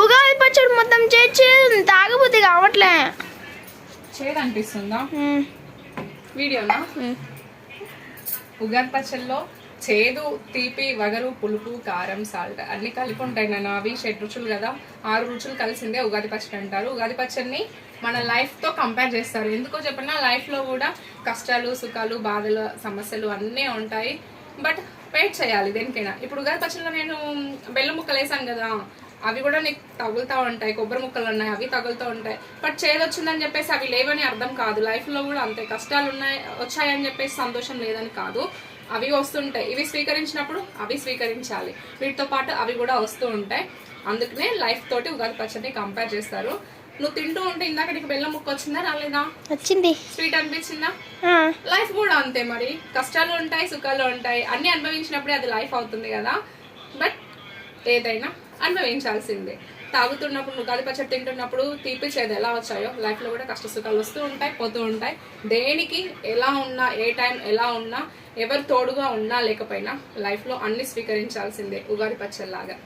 ఉగాది పచ్చడి మొత్తం చేసి తాగబుద్ధి కావట్లే. చేదు అనిపిస్తుందా వీడియోనా? ఉగాది పచ్చడిలో చేదు, తీపి, వగరు, పులుపు, కారం, సాల్ట్ అన్ని కలిపి ఉంటాయి నాన్న. అవి 6 రుచులు కదా, 6 రుచులు కలిసిందే ఉగాది పచ్చడి అంటారు. ఉగాది పచ్చడిని మన లైఫ్తో కంపేర్ చేస్తారు. ఎందుకో చెప్పినా లైఫ్లో కూడా కష్టాలు, సుఖాలు, బాధలు, సమస్యలు అన్నీ ఉంటాయి. బట్ వెయిట్ చేయాలి దేనికైనా. ఇప్పుడు ఉగాది పచ్చడిలో నేను బెల్లం ముక్కలు వేసాను కదా, అవి కూడా నీకు తగులుతూ ఉంటాయి. కొబ్బరి ముక్కలు ఉన్నాయి, అవి తగులుతూ ఉంటాయి. బట్ చేదు వచ్చిందని చెప్పేసి అవి లేవని అర్థం కాదు. లైఫ్లో కూడా అంతే, కష్టాలు వచ్చాయని చెప్పేసి సంతోషం లేదని కాదు. అవి వస్తుంటాయి. ఇవి స్వీకరించినప్పుడు అవి స్వీకరించాలి, వీటితో పాటు అవి కూడా వస్తూ ఉంటాయి. అందుకనే లైఫ్ తోటి ఉగాది పచ్చడిని కంపేర్ చేస్తారు. నువ్వు తింటూ ఉంటే ఇందాక నీకు బెల్లం ముక్క వచ్చిందా రాలేదా? వచ్చింది. స్వీట్ అనిపించిందా? లైఫ్ కూడా అంతే మరి, కష్టాలు ఉంటాయి, సుఖాలు ఉంటాయి. అన్ని అనుభవించినప్పుడే అది లైఫ్ అవుతుంది కదా. బట్ ఏదైనా అనుభవించాల్సిందే. తాగుతున్నప్పుడు, ఉగాది పచ్చడి తింటున్నప్పుడు తీపి చేదు ఎలా వచ్చాయో లైఫ్లో కూడా కష్ట సుఖాలు వస్తూ ఉంటాయి, పోతూ ఉంటాయి. దేనికి ఎలా ఉన్నా, ఏ టైం ఎలా ఉన్నా, ఎవరు తోడుగా ఉన్నా లేకపోయినా లైఫ్లో అన్ని స్వీకరించాల్సిందే ఉగాది పచ్చడిలాగా.